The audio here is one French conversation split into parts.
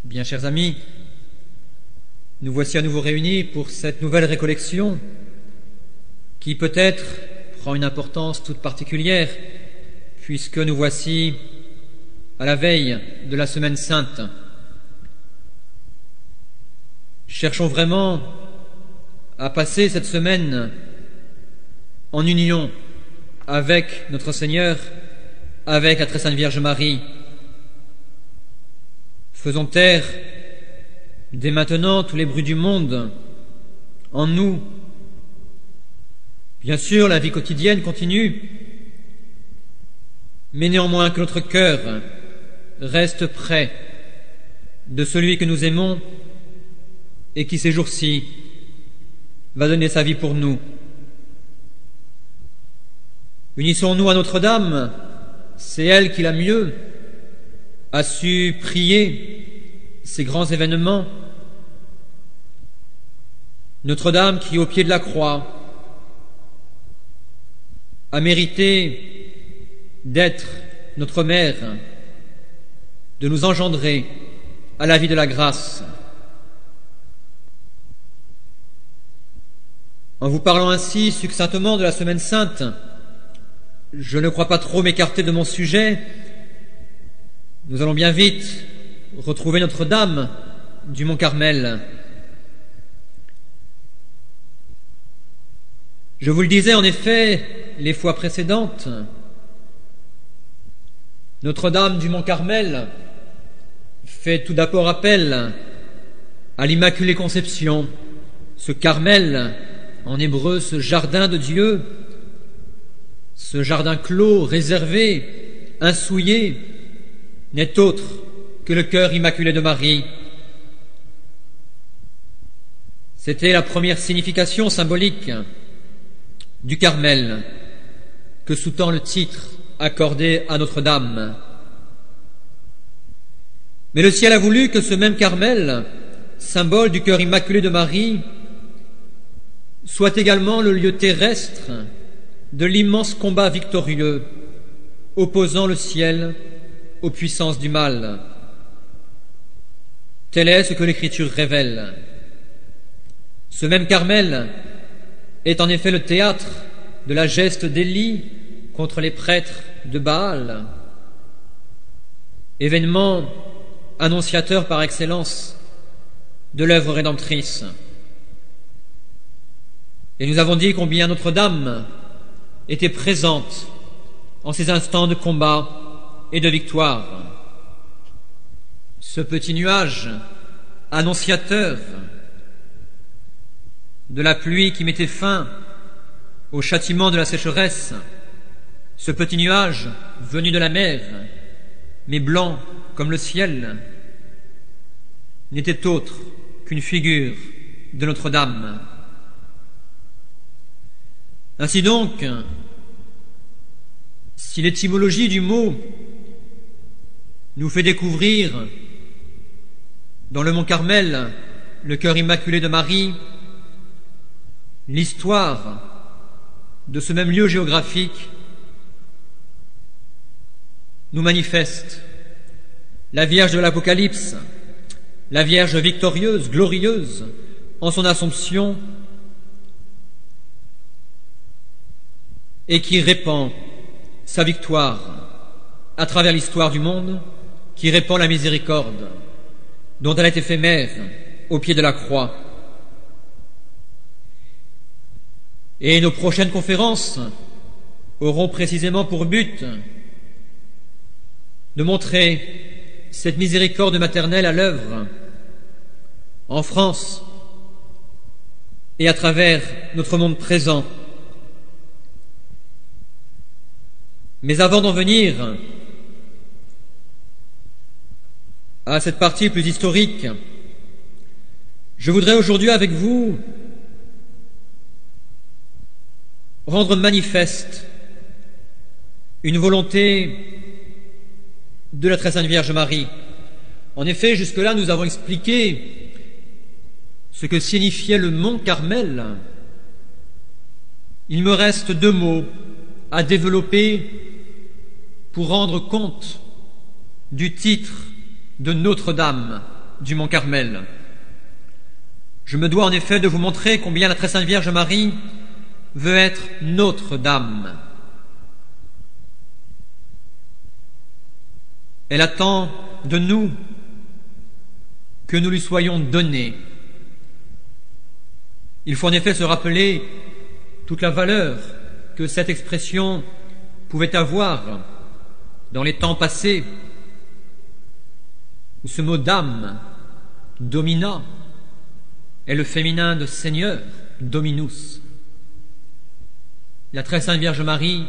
Bien, chers amis, nous voici à nouveau réunis pour cette nouvelle récollection qui peut-être prend une importance toute particulière puisque nous voici à la veille de la Semaine Sainte. Cherchons vraiment à passer cette semaine en union avec notre Seigneur, avec la Très Sainte Vierge Marie. Faisons taire dès maintenant tous les bruits du monde en nous. Bien sûr, la vie quotidienne continue, mais néanmoins que notre cœur reste près de celui que nous aimons et qui ces jours-ci va donner sa vie pour nous. Unissons-nous à Notre-Dame, c'est elle qui l'a mieux a su prier ces grands événements. Notre-Dame qui, au pied de la croix, a mérité d'être notre mère, de nous engendrer à la vie de la grâce. En vous parlant ainsi succinctement de la Semaine Sainte, je ne crois pas trop m'écarter de mon sujet. Nous allons bien vite retrouver Notre-Dame du Mont Carmel. Je vous le disais en effet les fois précédentes, Notre-Dame du Mont Carmel fait tout d'abord appel à l'Immaculée Conception, ce Carmel, en hébreu, ce jardin de Dieu, ce jardin clos, réservé, insouillé, n'est autre que le cœur immaculé de Marie. C'était la première signification symbolique du Carmel que sous-tend le titre accordé à Notre-Dame. Mais le ciel a voulu que ce même Carmel, symbole du cœur immaculé de Marie, soit également le lieu terrestre de l'immense combat victorieux opposant le ciel aux puissances du mal. Tel est ce que l'Écriture révèle. Ce même Carmel est en effet le théâtre de la geste d'Élie contre les prêtres de Baal, événement annonciateur par excellence de l'œuvre rédemptrice. Et nous avons dit combien Notre-Dame était présente en ces instants de combat et de victoire. Ce petit nuage annonciateur de la pluie qui mettait fin au châtiment de la sécheresse, ce petit nuage venu de la mer, mais blanc comme le ciel, n'était autre qu'une figure de Notre-Dame. Ainsi donc, si l'étymologie du mot nous fait découvrir dans le Mont Carmel le cœur immaculé de Marie, l'histoire de ce même lieu géographique nous manifeste la Vierge de l'Apocalypse, la Vierge victorieuse, glorieuse en son Assomption et qui répand sa victoire à travers l'histoire du monde, qui répand la miséricorde dont elle a été fait mère au pied de la croix. Et nos prochaines conférences auront précisément pour but de montrer cette miséricorde maternelle à l'œuvre en France et à travers notre monde présent. Mais avant d'en venir à cette partie plus historique, je voudrais aujourd'hui avec vous rendre manifeste une volonté de la Très Sainte Vierge Marie. En effet, jusque-là, nous avons expliqué ce que signifiait le Mont Carmel. Il me reste 2 mots à développer pour rendre compte du titre de Notre-Dame du mont Carmel. Je me dois en effet de vous montrer combien la très sainte Vierge Marie veut être Notre-Dame. Elle attend de nous que nous lui soyons donnés. Il faut en effet se rappeler toute la valeur que cette expression pouvait avoir dans les temps passés, où ce mot dame, domina, est le féminin de Seigneur, dominus. La très sainte Vierge Marie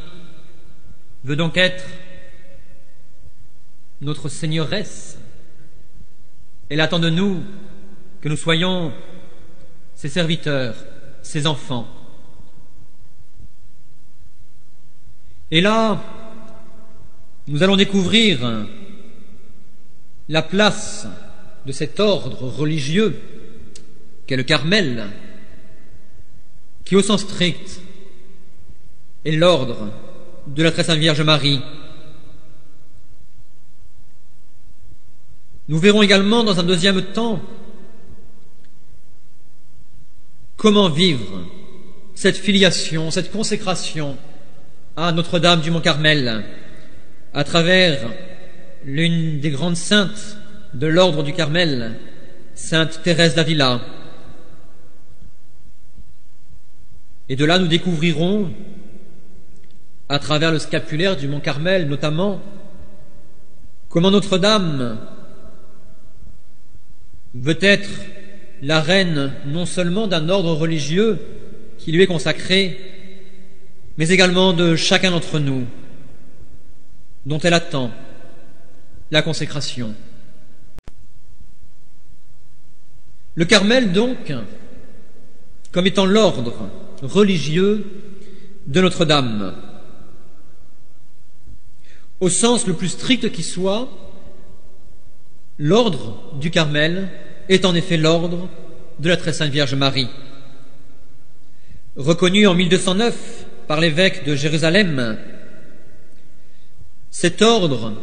veut donc être notre Seigneuresse. Elle attend de nous que nous soyons ses serviteurs, ses enfants. Et là, nous allons découvrir la place de cet ordre religieux qu'est le Carmel, qui au sens strict est l'ordre de la très sainte Vierge Marie. Nous verrons également dans un deuxième temps comment vivre cette filiation, cette consécration à Notre-Dame du Mont-Carmel à travers l'une des grandes saintes de l'ordre du Carmel, sainte Thérèse d'Avila. Et de là, nous découvrirons, à travers le scapulaire du Mont-Carmel notamment, comment Notre-Dame veut être la reine non seulement d'un ordre religieux qui lui est consacré, mais également de chacun d'entre nous, dont elle attend la consécration. Le Carmel, donc, comme étant l'ordre religieux de Notre-Dame, au sens le plus strict qui soit, l'ordre du Carmel est en effet l'ordre de la très sainte Vierge Marie. Reconnu en 1209 par l'évêque de Jérusalem, cet ordre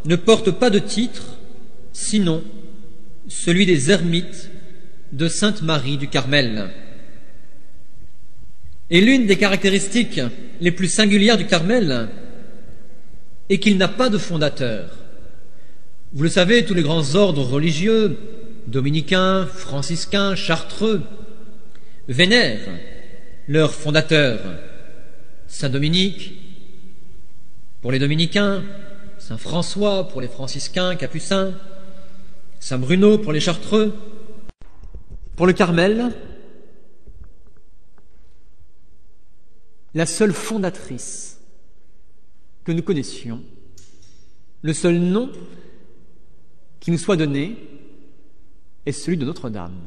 ne porte pas de titre, sinon celui des ermites de Sainte Marie du Carmel. Et l'une des caractéristiques les plus singulières du Carmel est qu'il n'a pas de fondateur. Vous le savez, tous les grands ordres religieux, dominicains, franciscains, chartreux, vénèrent leur fondateur. Saint Dominique pour les dominicains, Saint François pour les franciscains, capucins, Saint Bruno pour les chartreux. Pour le Carmel, la seule fondatrice que nous connaissions, le seul nom qui nous soit donné est celui de Notre-Dame.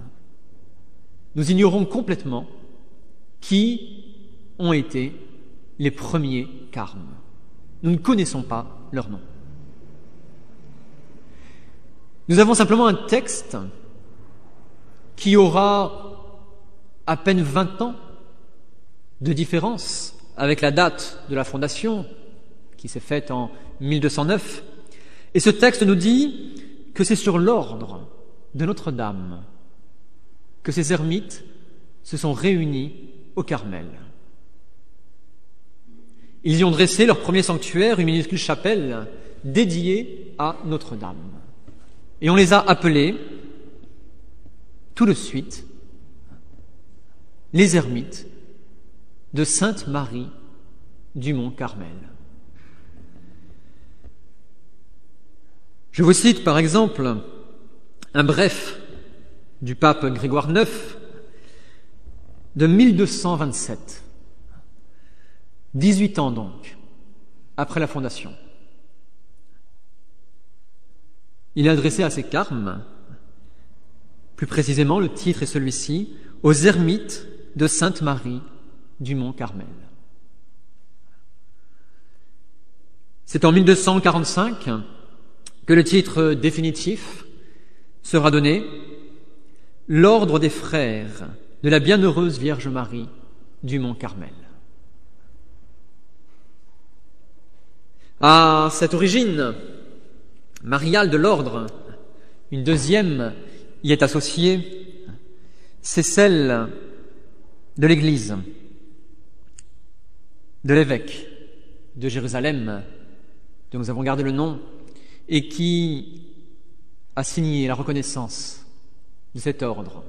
Nous ignorons complètement qui ont été les premiers carmes. Nous ne connaissons pas leur nom. Nous avons simplement un texte qui aura à peine 20 ans de différence avec la date de la fondation, qui s'est faite en 1209. Et ce texte nous dit que c'est sur l'ordre de Notre-Dame que ces ermites se sont réunis au Carmel. Ils y ont dressé leur premier sanctuaire, une minuscule chapelle dédiée à Notre-Dame. Et on les a appelés tout de suite les ermites de Sainte Marie du Mont Carmel. Je vous cite par exemple un bref du pape Grégoire IX de 1227, 18 ans donc, après la fondation. Il est adressé à ces carmes, plus précisément le titre est celui-ci, aux ermites de Sainte Marie du Mont Carmel. C'est en 1245 que le titre définitif sera donné « L'ordre des frères de la bienheureuse Vierge Marie du Mont Carmel ». À cette origine mariale de l'ordre, une deuxième y est associée, c'est celle de l'Église, de l'évêque de Jérusalem, dont nous avons gardé le nom, et qui a signé la reconnaissance de cet ordre.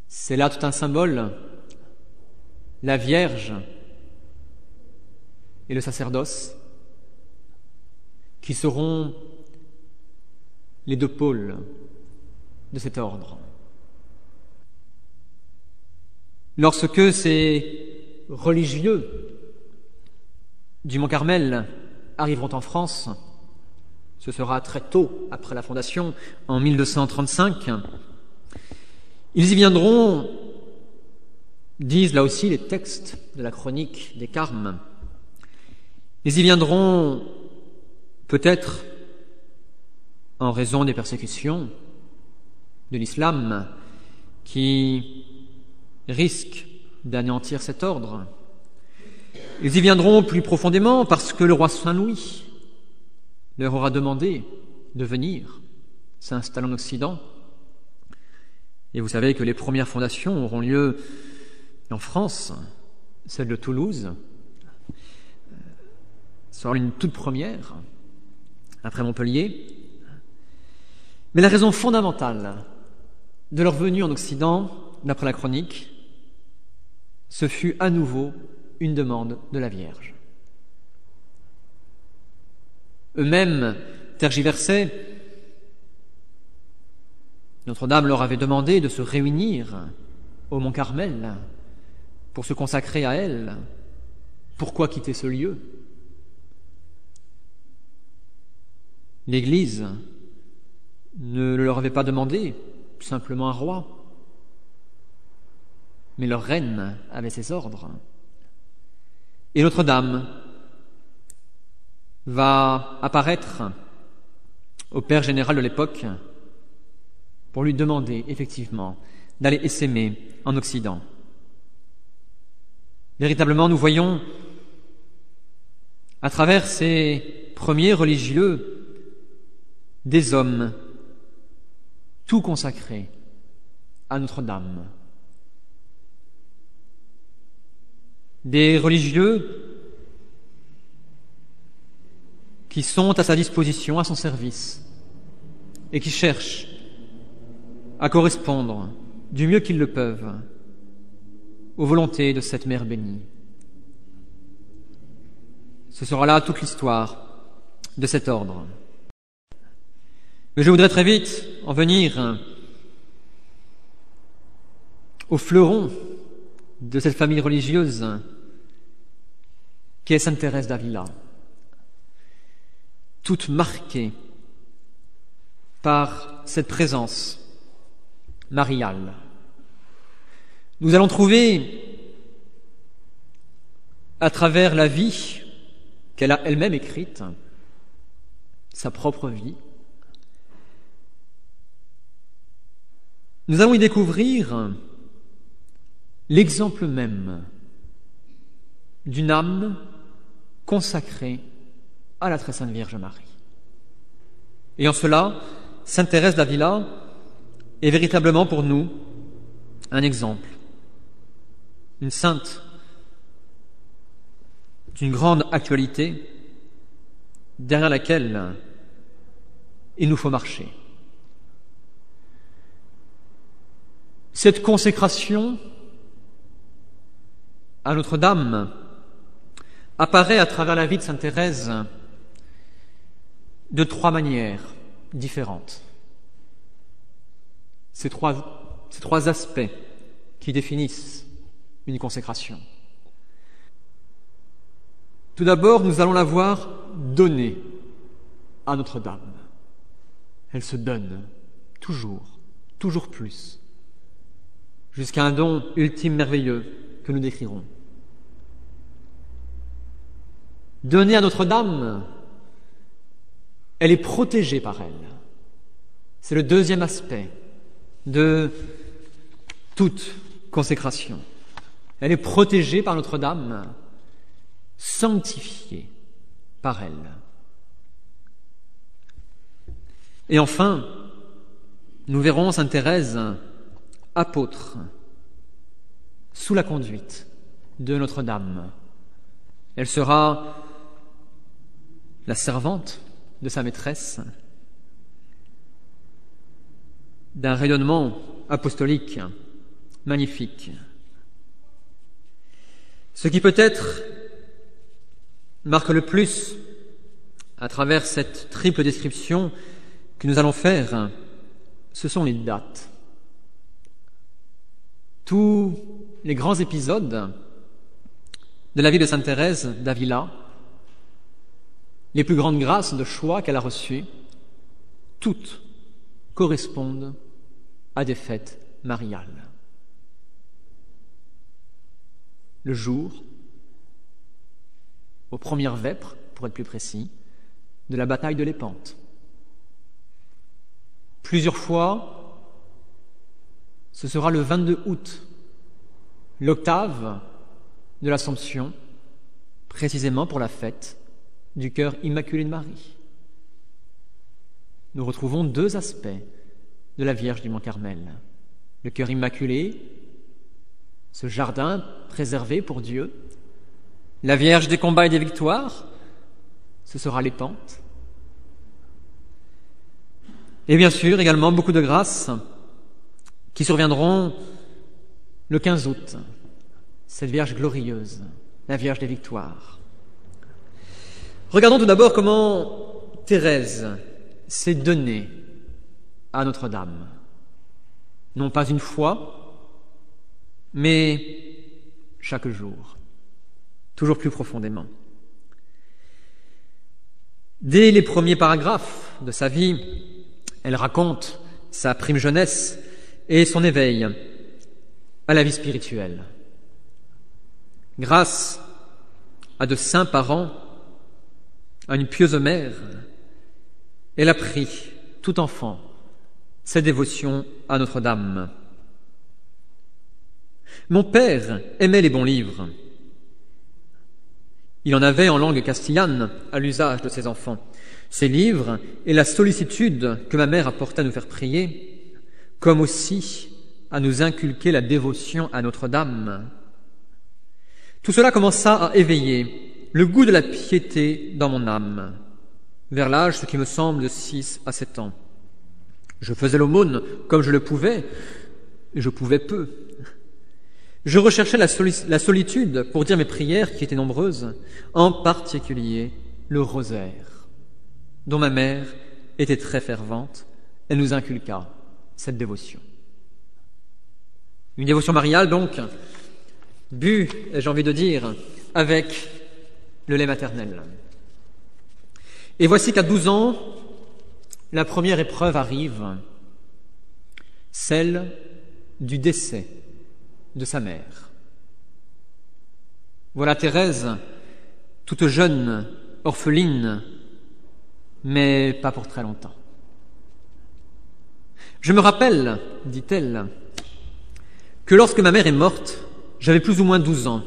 C'est là tout un symbole, la Vierge et le sacerdoce, qui seront les deux pôles de cet ordre. Lorsque ces religieux du Mont Carmel arriveront en France, ce sera très tôt après la fondation, en 1235, ils y viendront, disent là aussi les textes de la chronique des Carmes, ils y viendront peut-être en raison des persécutions de l'islam qui risquent d'anéantir cet ordre. Ils y viendront plus profondément parce que le roi Saint-Louis leur aura demandé de venir s'installer en Occident. Et vous savez que les premières fondations auront lieu en France, celle de Toulouse sera une toute première, après Montpellier. Mais la raison fondamentale de leur venue en Occident, d'après la chronique, ce fut à nouveau une demande de la Vierge. Eux-mêmes tergiversaient. Notre-Dame leur avait demandé de se réunir au Mont Carmel pour se consacrer à elle. Pourquoi quitter ce lieu ? L'Église ne leur avait pas demandé simplement un roi, mais leur reine avait ses ordres. Et Notre-Dame va apparaître au père général de l'époque pour lui demander effectivement d'aller essaimer en Occident. Véritablement, nous voyons à travers ces premiers religieux des hommes tout consacrés à Notre-Dame. Des religieux qui sont à sa disposition, à son service, et qui cherchent à correspondre du mieux qu'ils le peuvent aux volontés de cette Mère bénie. Ce sera là toute l'histoire de cet ordre. Mais je voudrais très vite en venir au fleuron de cette famille religieuse qui est Sainte Thérèse d'Avila, toute marquée par cette présence mariale. Nous allons trouver, à travers la vie qu'elle a elle-même écrite, sa propre vie, nous allons y découvrir l'exemple même d'une âme consacrée à la très sainte Vierge Marie. Et en cela, Sainte Thérèse d'Avila est véritablement pour nous un exemple, une sainte d'une grande actualité derrière laquelle il nous faut marcher. Cette consécration à Notre-Dame apparaît à travers la vie de Sainte Thérèse de trois manières différentes. Ces trois aspects qui définissent une consécration. Tout d'abord, nous allons la voir donner à Notre-Dame. Elle se donne toujours plus, jusqu'à un don ultime merveilleux que nous décrirons. Donner à Notre-Dame, elle est protégée par elle. C'est le deuxième aspect de toute consécration. Elle est protégée par Notre-Dame, sanctifiée par elle. Et enfin, nous verrons Sainte Thérèse, apôtre, sous la conduite de Notre-Dame. Elle sera la servante de sa maîtresse, d'un rayonnement apostolique magnifique. Ce qui peut-être marque le plus à travers cette triple description que nous allons faire, ce sont les dates. Tous les grands épisodes de la vie de Sainte Thérèse d'Avila, les plus grandes grâces de choix qu'elle a reçues, toutes correspondent à des fêtes mariales. Le jour, aux premières vêpres, pour être plus précis, de la bataille de Lépante. Plusieurs fois, ce sera le 22 août, l'octave de l'Assomption, précisément pour la fête du cœur immaculé de Marie. Nous retrouvons deux aspects de la Vierge du Mont-Carmel. Le cœur immaculé, ce jardin préservé pour Dieu. La Vierge des combats et des victoires, ce sera Lépante. Et bien sûr, également, beaucoup de grâces qui surviendront le 15 août, cette Vierge glorieuse, la Vierge des victoires. Regardons tout d'abord comment Thérèse s'est donnée à Notre-Dame. Non pas une fois, mais chaque jour, toujours plus profondément. Dès les premiers paragraphes de sa vie, elle raconte sa prime jeunesse et son éveil à la vie spirituelle. Grâce à de saints parents, à une pieuse mère, elle a pris, tout enfant, sa dévotion à Notre-Dame. Mon père aimait les bons livres. Il en avait en langue castillane à l'usage de ses enfants. Ces livres et la sollicitude que ma mère apportait à nous faire prier, comme aussi à nous inculquer la dévotion à Notre-Dame. Tout cela commença à éveiller le goût de la piété dans mon âme, vers l'âge, ce qui me semble, de 6 à 7 ans. Je faisais l'aumône comme je le pouvais, et je pouvais peu. Je recherchais la solitude pour dire mes prières qui étaient nombreuses, en particulier le rosaire, dont ma mère était très fervente. Elle nous inculqua cette dévotion. Une dévotion mariale, donc, bue, j'ai envie de dire, avec le lait maternel. Et voici qu'à 12 ans, la première épreuve arrive, celle du décès de sa mère. Voilà Thérèse, toute jeune, orpheline, mais pas pour très longtemps. Je me rappelle, dit-elle, que lorsque ma mère est morte, j'avais plus ou moins 12 ans.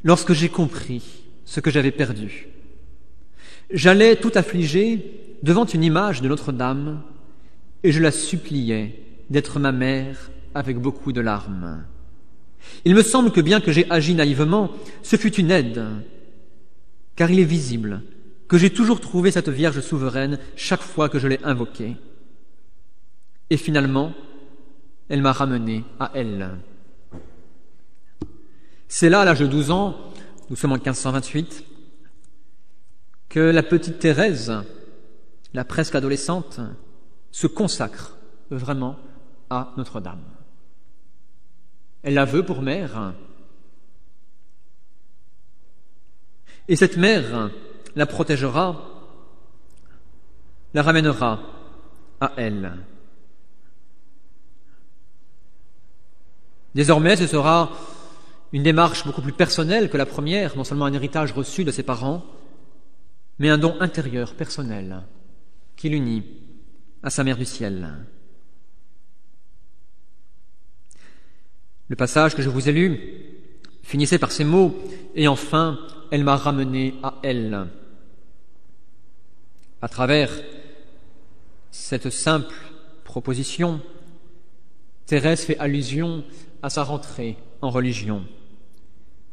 Lorsque j'ai compris ce que j'avais perdu, j'allais tout affligé devant une image de Notre-Dame et je la suppliais d'être ma mère avec beaucoup de larmes. Il me semble que bien que j'ai agi naïvement, ce fut une aide, car il est visible que j'ai toujours trouvé cette Vierge souveraine chaque fois que je l'ai invoquée. Et finalement, elle m'a ramené à elle. C'est là, à l'âge de 12 ans, nous sommes en 1528, que la petite Thérèse, la presque adolescente, se consacre vraiment à Notre-Dame. Elle la veut pour mère. Et cette mère la protégera, la ramènera à elle. Désormais, ce sera une démarche beaucoup plus personnelle que la première, non seulement un héritage reçu de ses parents, mais un don intérieur, personnel, qui l'unit à sa mère du ciel. Le passage que je vous ai lu finissait par ces mots « Et enfin, elle m'a ramené à elle ». À travers cette simple proposition, Thérèse fait allusion à sa rentrée en religion.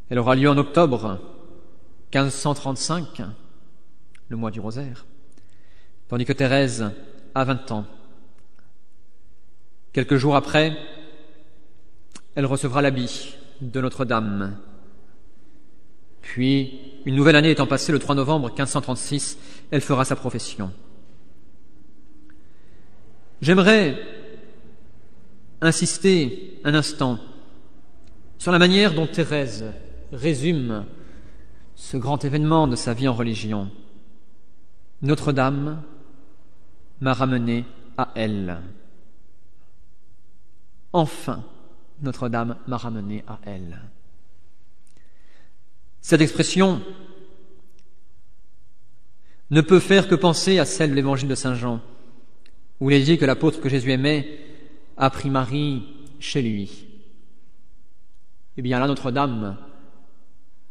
Elle aura lieu en octobre 1535, le mois du rosaire, tandis que Thérèse a 20 ans. Quelques jours après, elle recevra l'habit de Notre-Dame. Puis, une nouvelle année étant passée, le 3 novembre 1536, elle fera sa profession. J'aimerais insister un instant sur la manière dont Thérèse résume ce grand événement de sa vie en religion. Notre-Dame m'a ramené à elle. Enfin, Notre-Dame m'a ramené à elle. Cette expression ne peut faire que penser à celle de l'évangile de Saint Jean, où il est dit que l'apôtre que Jésus aimait a pris Marie chez lui. Eh bien là, Notre-Dame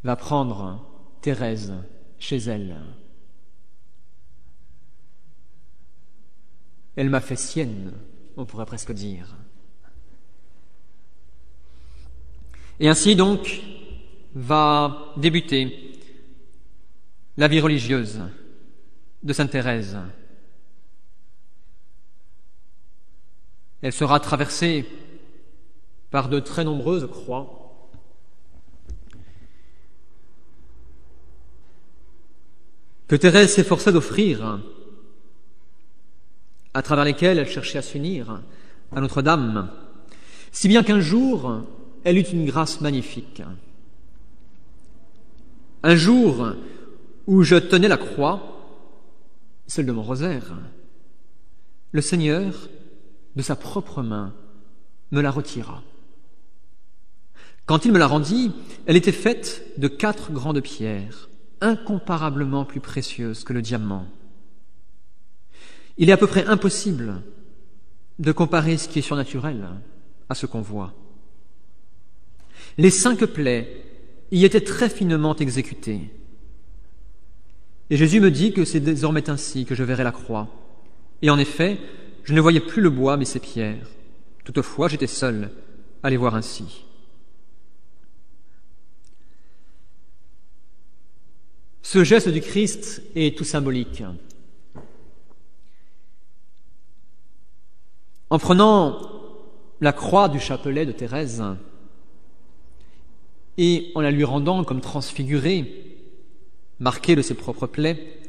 va prendre Thérèse chez elle. Elle m'a fait sienne, on pourrait presque dire. Et ainsi donc va débuter la vie religieuse de Sainte Thérèse. Elle sera traversée par de très nombreuses croix. Que Thérèse s'efforça d'offrir, à travers lesquelles elle cherchait à s'unir à Notre-Dame, si bien qu'un jour, elle eut une grâce magnifique. Un jour où je tenais la croix, celle de mon rosaire, le Seigneur, de sa propre main, me la retira. Quand il me la rendit, elle était faite de 4 grandes pierres, incomparablement plus précieuses que le diamant. Il est à peu près impossible de comparer ce qui est surnaturel à ce qu'on voit. Les 5 plaies y étaient très finement exécutées. Et Jésus me dit que c'est désormais ainsi que je verrai la croix. Et en effet, je ne voyais plus le bois, mais ses pierres. Toutefois, j'étais seul à les voir ainsi. Ce geste du Christ est tout symbolique. En prenant la croix du chapelet de Thérèse et en la lui rendant comme transfigurée, marquée de ses propres plaies,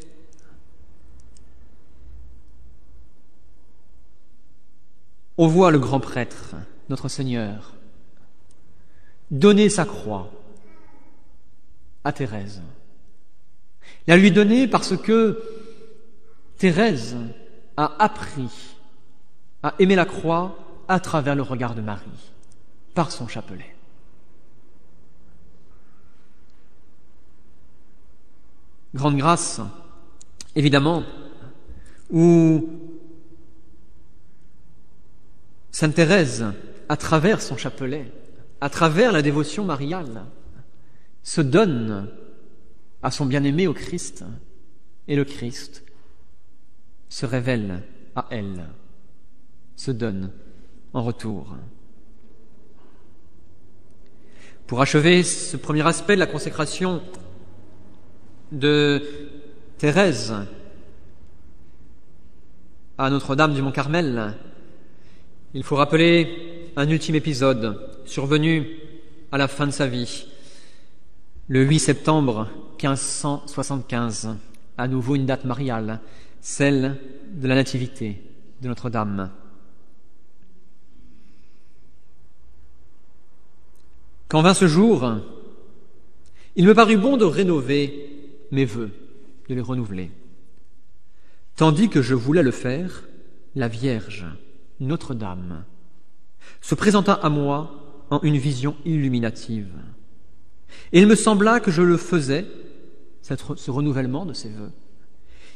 on voit le grand prêtre, notre Seigneur, donner sa croix à Thérèse. La lui donner parce que Thérèse a appris à aimer la croix à travers le regard de Marie, par son chapelet. Grande grâce, évidemment, où Sainte Thérèse, à travers son chapelet, à travers la dévotion mariale, se donne à son bien-aimé au Christ, et le Christ se révèle à elle, se donne en retour. Pour achever ce premier aspect de la consécration de Thérèse à Notre-Dame du Mont-Carmel, il faut rappeler un ultime épisode survenu à la fin de sa vie, le 8 septembre 1575, à nouveau une date mariale, celle de la Nativité de Notre-Dame. Quand vint ce jour, il me parut bon de rénover mes vœux, de les renouveler. Tandis que je voulais le faire, la Vierge, Notre-Dame, se présenta à moi en une vision illuminative. Et il me sembla que je le faisais, ce renouvellement de ses vœux,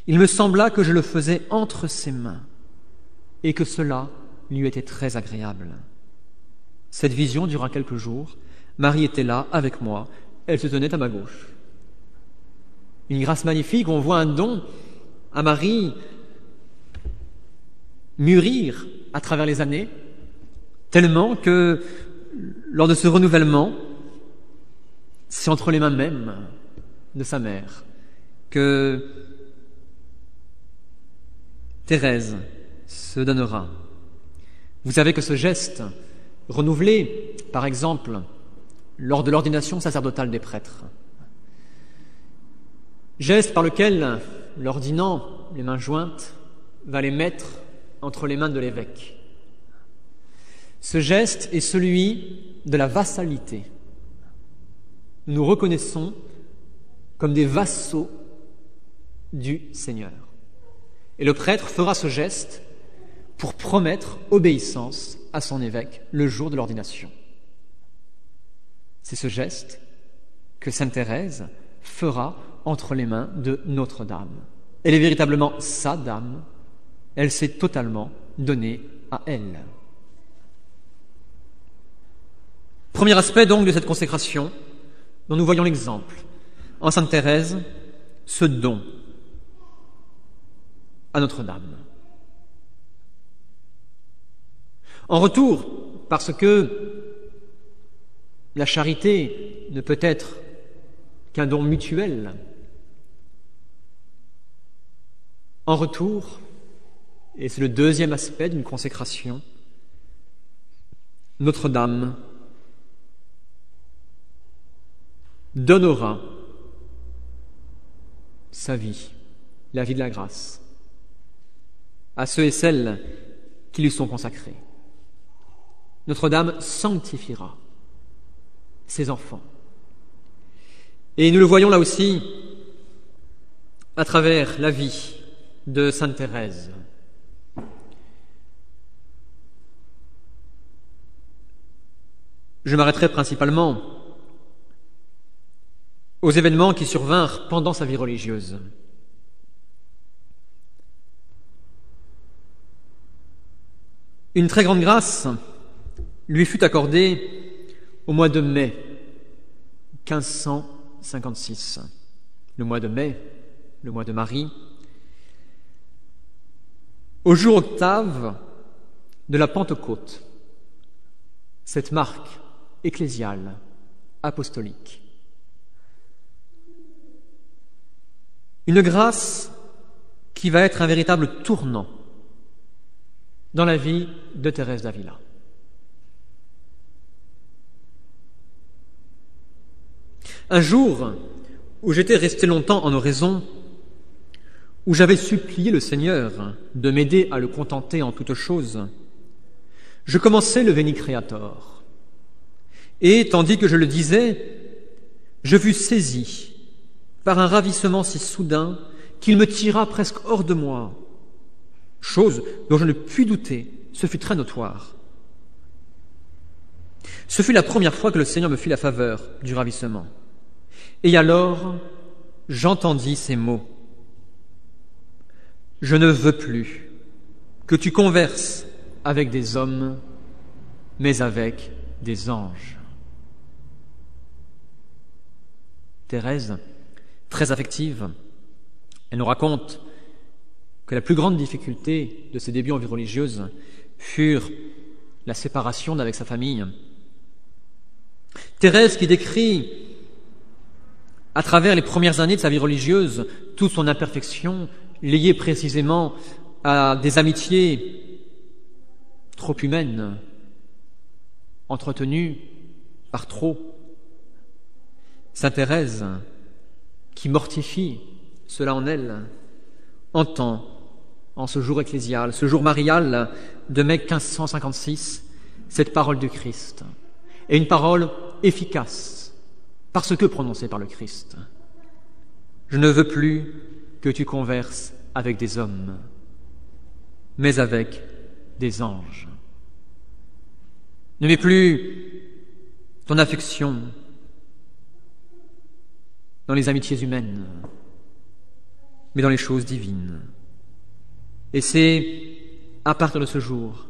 il me sembla que je le faisais entre ses mains et que cela lui était très agréable. Cette vision dura quelques jours. Marie était là, avec moi. Elle se tenait à ma gauche. Une grâce magnifique, on voit un don à Marie mûrir à travers les années, tellement que lors de ce renouvellement, c'est entre les mains mêmes de sa mère que Thérèse se donnera. Vous savez que ce geste renouvelé, par exemple, lors de l'ordination sacerdotale des prêtres, geste par lequel l'ordinant, les mains jointes, va les mettre entre les mains de l'évêque. Ce geste est celui de la vassalité. Nous nous reconnaissons comme des vassaux du Seigneur. Et le prêtre fera ce geste pour promettre obéissance à son évêque le jour de l'ordination. C'est ce geste que sainte Thérèse fera entre les mains de Notre-Dame. Elle est véritablement sa dame, elle s'est totalement donnée à elle. Premier aspect donc de cette consécration dont nous voyons l'exemple en sainte Thérèse, ce don à Notre-Dame. En retour, parce que la charité ne peut être qu'un don mutuel, en retour, et c'est le deuxième aspect d'une consécration, Notre-Dame donnera sa vie, la vie de la grâce, à ceux et celles qui lui sont consacrés. Notre-Dame sanctifiera ses enfants. Et nous le voyons là aussi à travers la vie de sainte Thérèse. Je m'arrêterai principalement aux événements qui survinrent pendant sa vie religieuse. Une très grande grâce lui fut accordée au mois de mai 1556. Le mois de mai, le mois de Marie, au jour octave de la Pentecôte, cette marque ecclésiale, apostolique. Une grâce qui va être un véritable tournant dans la vie de Thérèse d'Avila. Un jour où j'étais resté longtemps en oraison, où j'avais supplié le Seigneur de m'aider à le contenter en toutes choses, je commençais le Veni Creator. Et, tandis que je le disais, je fus saisi par un ravissement si soudain qu'il me tira presque hors de moi. Chose dont je ne puis douter, ce fut très notoire. Ce fut la première fois que le Seigneur me fit la faveur du ravissement. Et alors, j'entendis ces mots. « Je ne veux plus que tu converses avec des hommes, mais avec des anges. » Thérèse, très affective, elle nous raconte que la plus grande difficulté de ses débuts en vie religieuse furent la séparation d'avec sa famille. Thérèse qui décrit à travers les premières années de sa vie religieuse toute son imperfection liée précisément à des amitiés trop humaines, entretenues par trop. Sainte Thérèse, qui mortifie cela en elle, entend en ce jour ecclésial, ce jour marial de mai 1556, cette parole du Christ. Et une parole efficace, parce que prononcée par le Christ. « Je ne veux plus que tu converses avec des hommes, mais avec des anges. Ne mets plus ton affection dans les amitiés humaines, mais dans les choses divines. » Et c'est à partir de ce jour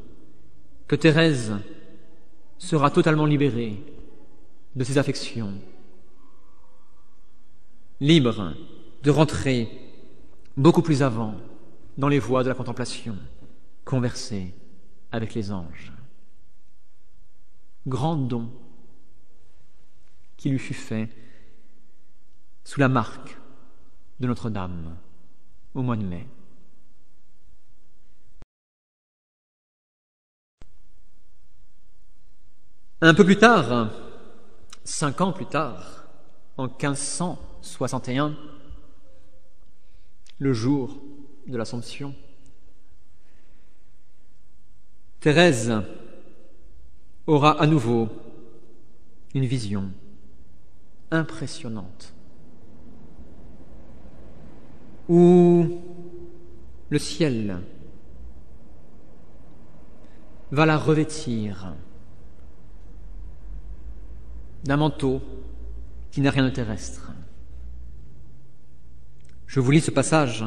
que Thérèse sera totalement libérée de ses affections, libre de rentrer beaucoup plus avant dans les voies de la contemplation, converser avec les anges. Grand don qui lui fut fait sous la marque de Notre-Dame au mois de mai. Un peu plus tard, 5 ans plus tard, en 1561, le jour de l'Assomption, Thérèse aura à nouveau une vision impressionnante où le ciel va la revêtir d'un manteau qui n'a rien de terrestre. Je vous lis ce passage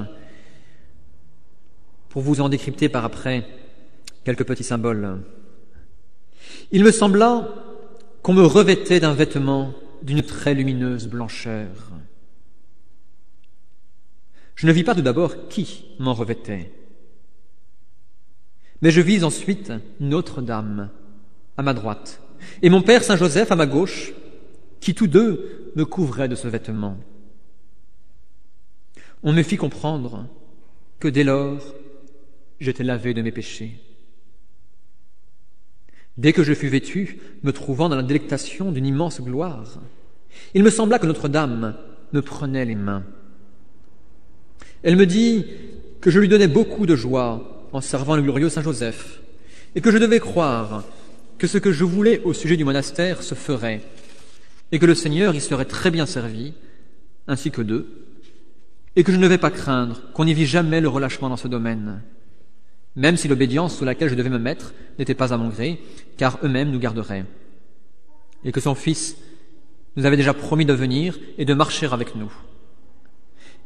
pour vous en décrypter par après quelques petits symboles. Il me sembla qu'on me revêtait d'un vêtement d'une très lumineuse blancheur. Je ne vis pas tout d'abord qui m'en revêtait, mais je vis ensuite Notre-Dame à ma droite et mon père Saint-Joseph à ma gauche, qui tous deux me couvraient de ce vêtement. On me fit comprendre que dès lors, j'étais lavé de mes péchés. Dès que je fus vêtu, me trouvant dans la délectation d'une immense gloire, il me sembla que Notre-Dame me prenait les mains. Elle me dit que je lui donnais beaucoup de joie en servant le glorieux Saint-Joseph et que je devais croire que ce que je voulais au sujet du monastère se ferait et que le Seigneur y serait très bien servi, ainsi que d'eux, et que je ne devais pas craindre qu'on n'y vît jamais le relâchement dans ce domaine, même si l'obédience sous laquelle je devais me mettre n'était pas à mon gré, car eux-mêmes nous garderaient, et que son Fils nous avait déjà promis de venir et de marcher avec nous,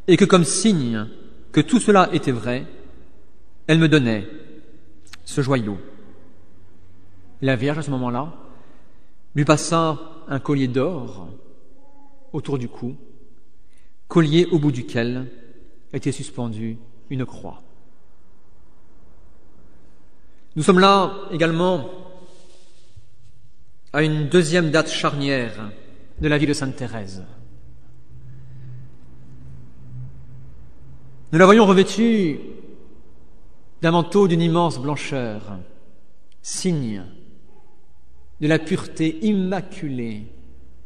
et que comme signe que tout cela était vrai, elle me donnait ce joyau. La Vierge, à ce moment-là, lui passa un collier d'or autour du cou, collier au bout duquel était suspendue une croix. Nous sommes là également à une deuxième date charnière de la vie de Sainte Thérèse. Nous la voyons revêtue d'un manteau d'une immense blancheur, signe de la pureté immaculée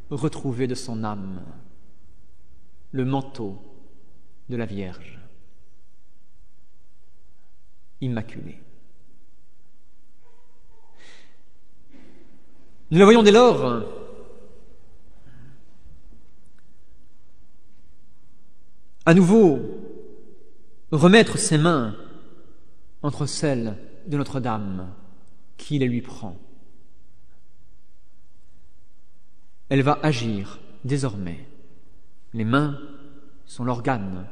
retrouvée de son âme, le manteau de la Vierge, immaculée. Nous la voyons dès lors à nouveau remettre ses mains entre celles de Notre-Dame qui les lui prend. Elle va agir désormais. Les mains sont l'organe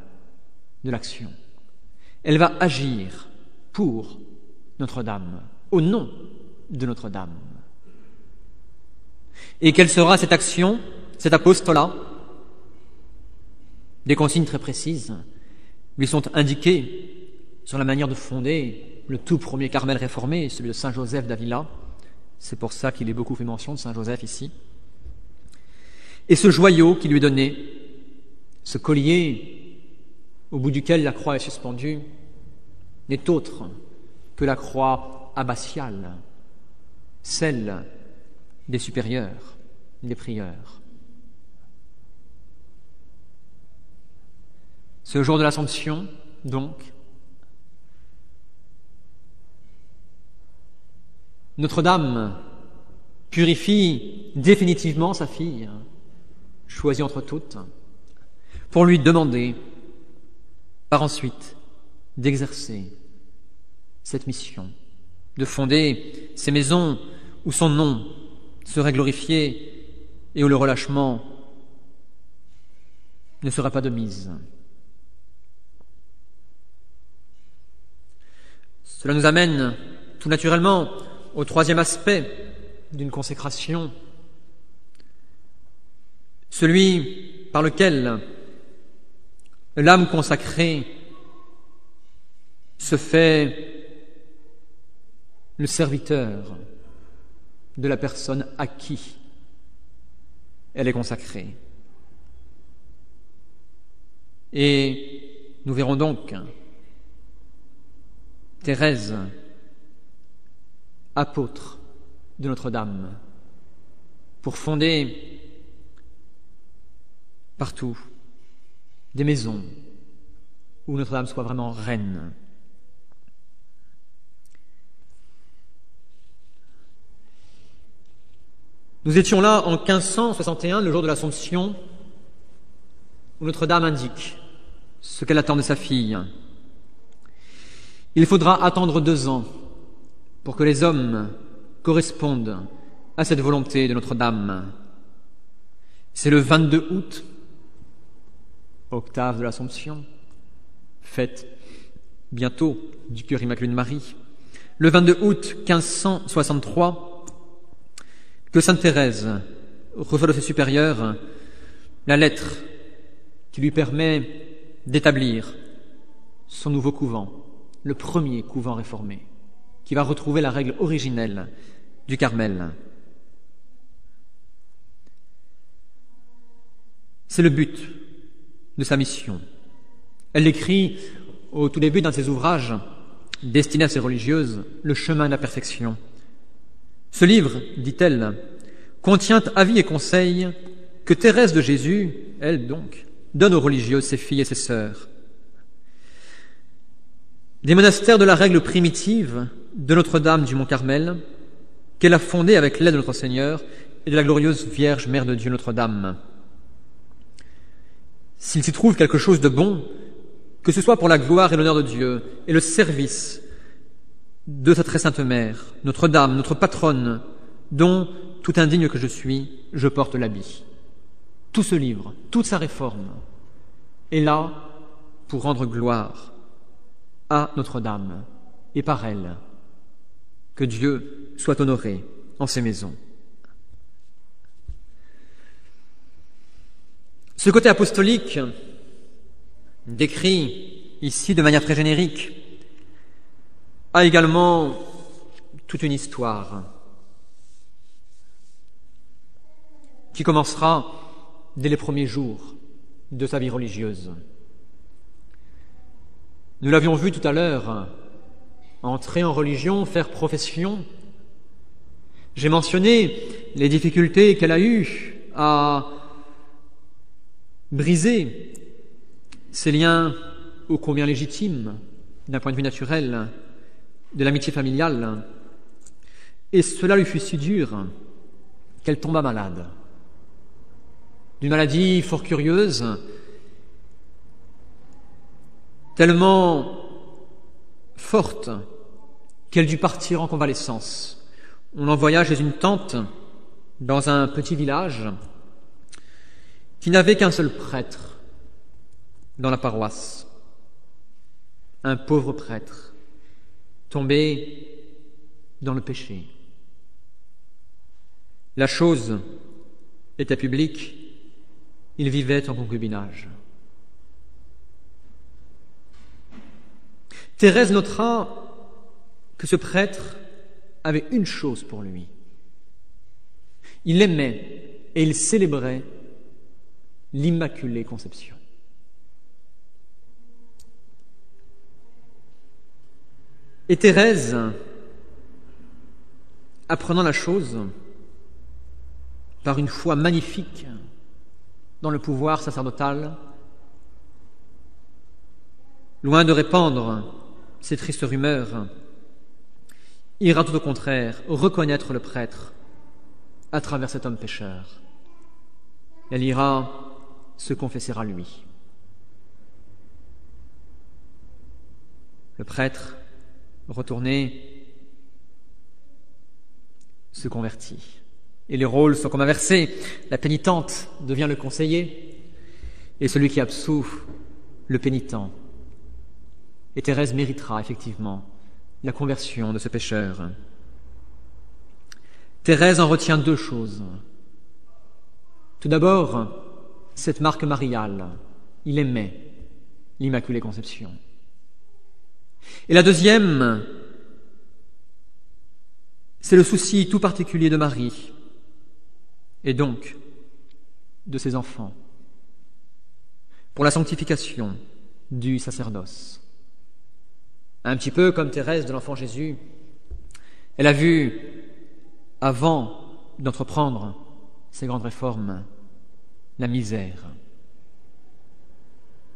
de l'action. Elle va agir pour Notre-Dame, au nom de Notre-Dame. Et quelle sera cette action, cet apostolat? Des consignes très précises lui sont indiquées sur la manière de fonder le tout premier Carmel réformé, celui de Saint Joseph d'Avila. C'est pour ça qu'il est beaucoup fait mention de Saint Joseph ici. Et ce joyau qui lui est donné, ce collier au bout duquel la croix est suspendue, n'est autre que la croix abbatiale, celle des supérieurs, des prieurs. Ce jour de l'Assomption, donc, Notre-Dame purifie définitivement sa fille, choisie entre toutes, pour lui demander, par ensuite, d'exercer cette mission, de fonder ces maisons où son nom serait glorifié et où le relâchement ne sera pas de mise. Cela nous amène tout naturellement au troisième aspect d'une consécration, celui par lequel l'âme consacrée se fait le serviteur de la personne à qui elle est consacrée. Et nous verrons donc Thérèse, apôtre de Notre-Dame, pour fonder partout des maisons où Notre-Dame soit vraiment reine. Nous étions là en 1561, le jour de l'Assomption, où Notre-Dame indique ce qu'elle attend de sa fille. Il faudra attendre 2 ans pour que les hommes correspondent à cette volonté de Notre-Dame. C'est le 22 août, octave de l'Assomption, fête bientôt du cœur immaculé de Marie. Le 22 août 1563, que sainte Thérèse reçoit de ses supérieurs la lettre qui lui permet d'établir son nouveau couvent, le premier couvent réformé, qui va retrouver la règle originelle du Carmel. C'est le but de sa mission. Elle l'écrit au tout début d'un de ses ouvrages destinés à ses religieuses, Le chemin de la perfection. Ce livre, dit-elle, contient avis et conseils que Thérèse de Jésus, elle donc, donne aux religieuses, ses filles et ses sœurs. Des monastères de la règle primitive de Notre-Dame du Mont-Carmel, qu'elle a fondés avec l'aide de notre Seigneur et de la glorieuse Vierge Mère de Dieu Notre-Dame. S'il s'y trouve quelque chose de bon, que ce soit pour la gloire et l'honneur de Dieu et le service de sa très sainte Mère, Notre-Dame, notre patronne, dont, tout indigne que je suis, je porte l'habit. Tout ce livre, toute sa réforme, est là pour rendre gloire à Notre-Dame et par elle, que Dieu soit honoré en ses maisons. Ce côté apostolique, décrit ici de manière très générique, a également toute une histoire qui commencera dès les premiers jours de sa vie religieuse. Nous l'avions vu tout à l'heure, entrer en religion, faire profession. J'ai mentionné les difficultés qu'elle a eues à briser ces liens ô combien légitimes, d'un point de vue naturel, de l'amitié familiale. Et cela lui fut si dur qu'elle tomba malade. D'une maladie fort curieuse, tellement forte qu'elle dut partir en convalescence. On l'envoya chez une tante dans un petit village qui n'avait qu'un seul prêtre dans la paroisse, un pauvre prêtre tombé dans le péché. La chose était publique, il vivait en concubinage. Thérèse notera que ce prêtre avait une chose pour lui. Il aimait et il célébrait l'Immaculée Conception. Et Thérèse, apprenant la chose par une foi magnifique dans le pouvoir sacerdotal, loin de répandre ces tristes rumeurs, ira tout au contraire reconnaître le prêtre à travers cet homme pécheur. Elle ira se confesser à lui. Le prêtre, retourné, se convertit. Et les rôles sont comme inversés. La pénitente devient le conseiller et celui qui absout, le pénitent. Et Thérèse méritera effectivement la conversion de ce pécheur. Thérèse en retient 2 choses. Tout d'abord, cette marque mariale. Il aimait l'Immaculée Conception. Et la deuxième, C'est le souci tout particulier de Marie, et donc de ses enfants, pour la sanctification du sacerdoce. Un petit peu comme Thérèse de l'Enfant Jésus, elle a vu, avant d'entreprendre ces grandes réformes, la misère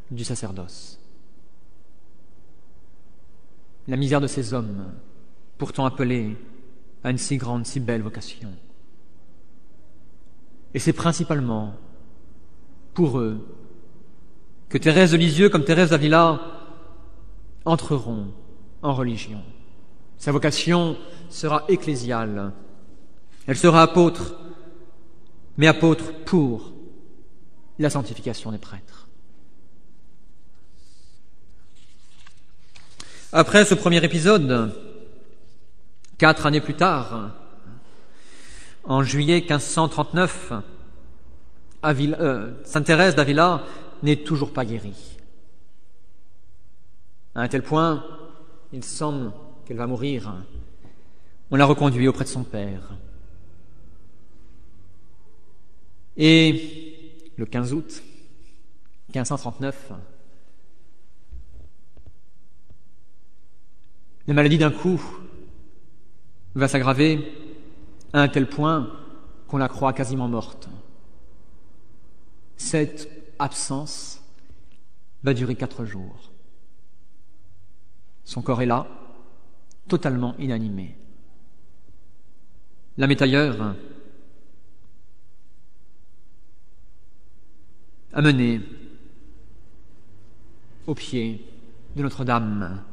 du sacerdoce, la misère de ces hommes, pourtant appelés à une si grande, si belle vocation. Et c'est principalement pour eux que Thérèse de Lisieux, comme Thérèse d'Avila, entreront en religion. Sa vocation sera ecclésiale. Elle sera apôtre, mais apôtre pour la sanctification des prêtres. Après ce premier épisode, 4 années plus tard, en juillet 1539, Sainte Thérèse d'Avila n'est toujours pas guérie. À un tel point, il semble qu'elle va mourir. On l'a reconduit auprès de son père. Et le 15 août 1539, la maladie d'un coup va s'aggraver à un tel point qu'on la croit quasiment morte. Cette absence va durer 4 jours. Son corps est là, totalement inanimé. La métailleure a mené au pied de Notre-Dame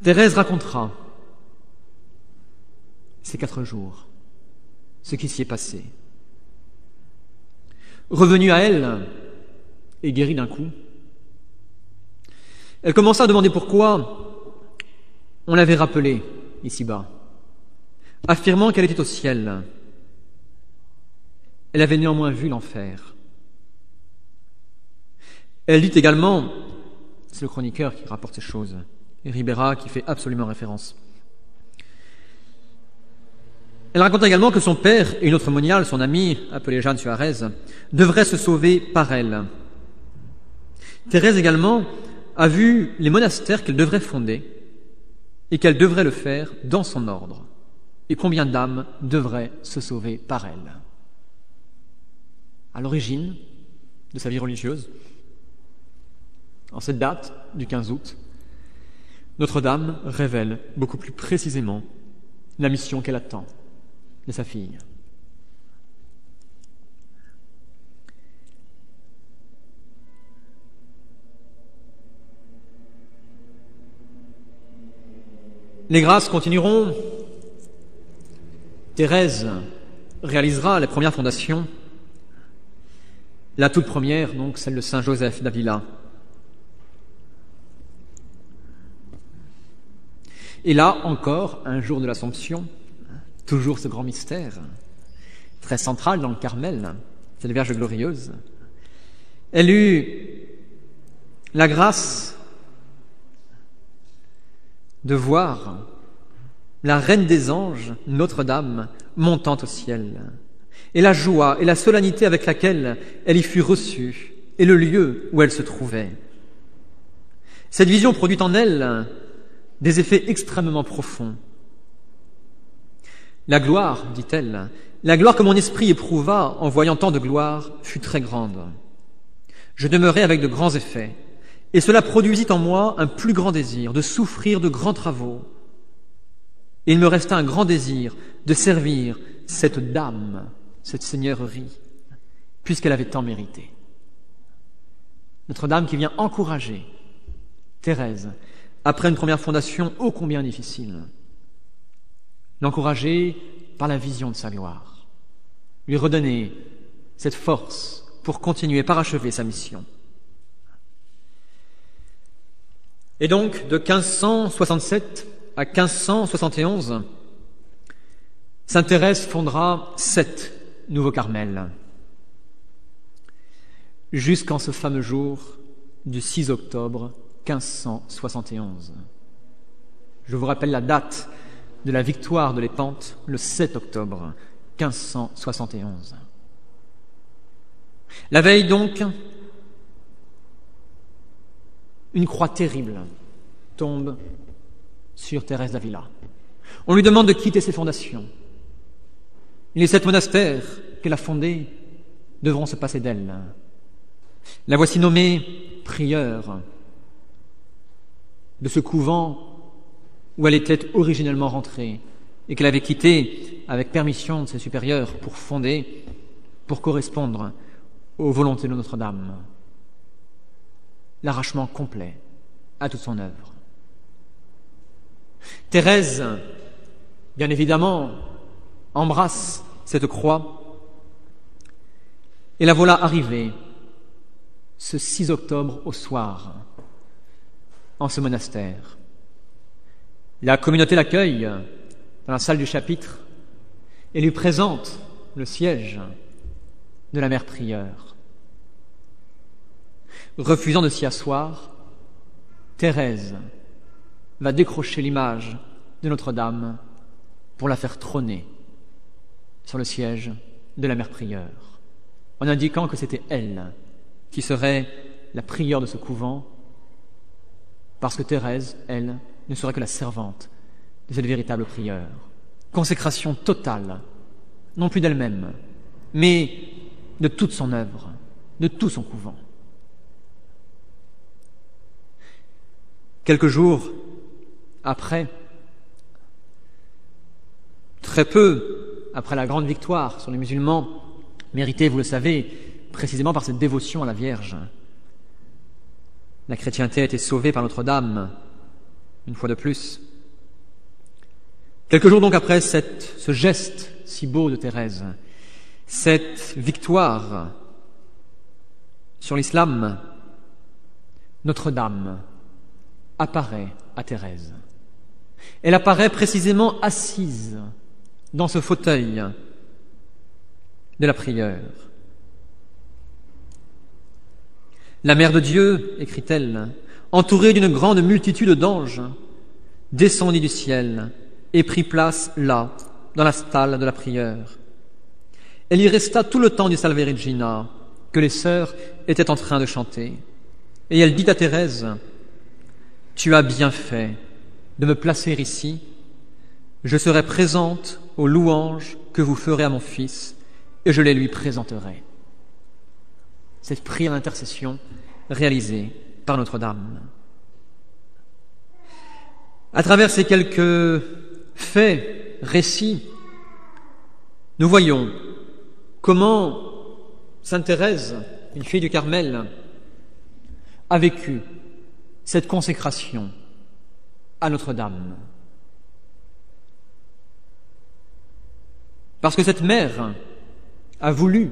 Thérèse racontera ces 4 jours, ce qui s'y est passé. Revenue à elle et guérie d'un coup, elle commença à demander pourquoi on l'avait rappelée ici-bas, affirmant qu'elle était au ciel. Elle avait néanmoins vu l'enfer. Elle dit également, c'est le chroniqueur qui rapporte ces choses, et Ribera qui fait absolument référence. Elle raconte également que son père et une autre moniale, son amie, appelée Jeanne Suarez, devraient se sauver par elle. Thérèse également a vu les monastères qu'elle devrait fonder et qu'elle devrait le faire dans son ordre. Et combien d'âmes devraient se sauver par elle. À l'origine de sa vie religieuse, en cette date du 15 août, Notre-Dame révèle beaucoup plus précisément la mission qu'elle attend de sa fille. Les grâces continueront. Thérèse réalisera les premières fondations. La toute première, donc, celle de Saint Joseph d'Avila. Et là encore, un jour de l'Assomption, toujours ce grand mystère, très central dans le Carmel, cette Vierge glorieuse, elle eut la grâce de voir la Reine des Anges, Notre-Dame, montant au ciel, et la joie et la solennité avec laquelle elle y fut reçue, et le lieu où elle se trouvait. Cette vision produit en elle des effets extrêmement profonds. La gloire, dit-elle, la gloire que mon esprit éprouva en voyant tant de gloire fut très grande. Je demeurai avec de grands effets, et cela produisit en moi un plus grand désir de souffrir de grands travaux. Et il me resta un grand désir de servir cette dame, cette seigneurie, puisqu'elle avait tant mérité. Notre-Dame qui vient encourager Thérèse, après une première fondation ô combien difficile, l'encourager par la vision de sa gloire, lui redonner cette force pour continuer, parachever sa mission. Et donc, de 1567 à 1571, Sainte Thérèse fondera 7 nouveaux Carmels, jusqu'en ce fameux jour du 6 octobre 1571. Je vous rappelle la date de la victoire de Lépante, le 7 octobre 1571. La veille donc, une croix terrible tombe sur Thérèse d'Avila. On lui demande de quitter ses fondations. Les 7 monastères qu'elle a fondés devront se passer d'elle. La voici nommée prieure de ce couvent où elle était originellement rentrée et qu'elle avait quitté avec permission de ses supérieurs pour fonder, pour correspondre aux volontés de Notre-Dame. L'arrachement complet à toute son œuvre. Thérèse, bien évidemment, embrasse cette croix et la voilà arrivée ce 6 octobre au soir en ce monastère. La communauté l'accueille dans la salle du chapitre et lui présente le siège de la mère prieure. Refusant de s'y asseoir, Thérèse va décrocher l'image de Notre-Dame pour la faire trôner sur le siège de la mère prieure, en indiquant que c'était elle qui serait la prieure de ce couvent, parce que Thérèse, elle, ne serait que la servante de cette véritable prieure. Consécration totale, non plus d'elle-même, mais de toute son œuvre, de tout son couvent. Quelques jours après, très peu après la grande victoire sur les musulmans, méritée, vous le savez, précisément par cette dévotion à la Vierge, la chrétienté a été sauvée par Notre-Dame, une fois de plus. Quelques jours donc après ce geste si beau de Thérèse, cette victoire sur l'islam, Notre-Dame apparaît à Thérèse. Elle apparaît précisément assise dans ce fauteuil de la prieure. La Mère de Dieu, écrit-elle, entourée d'une grande multitude d'anges, descendit du ciel et prit place là, dans la salle de la prieure. Elle y resta tout le temps du Salve Regina que les sœurs étaient en train de chanter. Et elle dit à Thérèse: « Tu as bien fait de me placer ici. Je serai présente aux louanges que vous ferez à mon Fils et je les lui présenterai. » Cette prière d'intercession réalisée par Notre-Dame. À travers ces quelques faits, récits, nous voyons comment Sainte Thérèse, une fille du Carmel, a vécu cette consécration à Notre-Dame. Parce que cette mère a voulu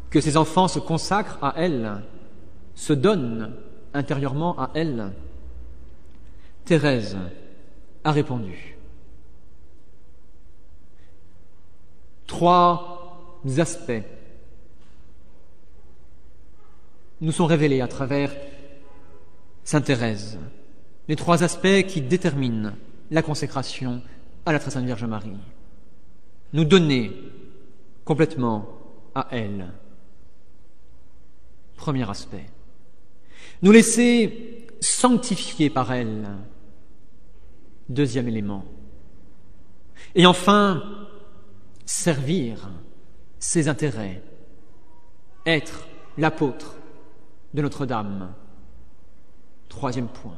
que ses enfants se consacrent à elle, se donnent intérieurement à elle, Thérèse a répondu. 3 aspects nous sont révélés à travers Sainte Thérèse. Les 3 aspects qui déterminent la consécration à la Très Sainte Vierge Marie. Nous donner complètement à elle. Premier aspect. Nous laisser sanctifier par elle. Deuxième élément. Et enfin, servir ses intérêts. Être l'apôtre de Notre-Dame. Troisième point.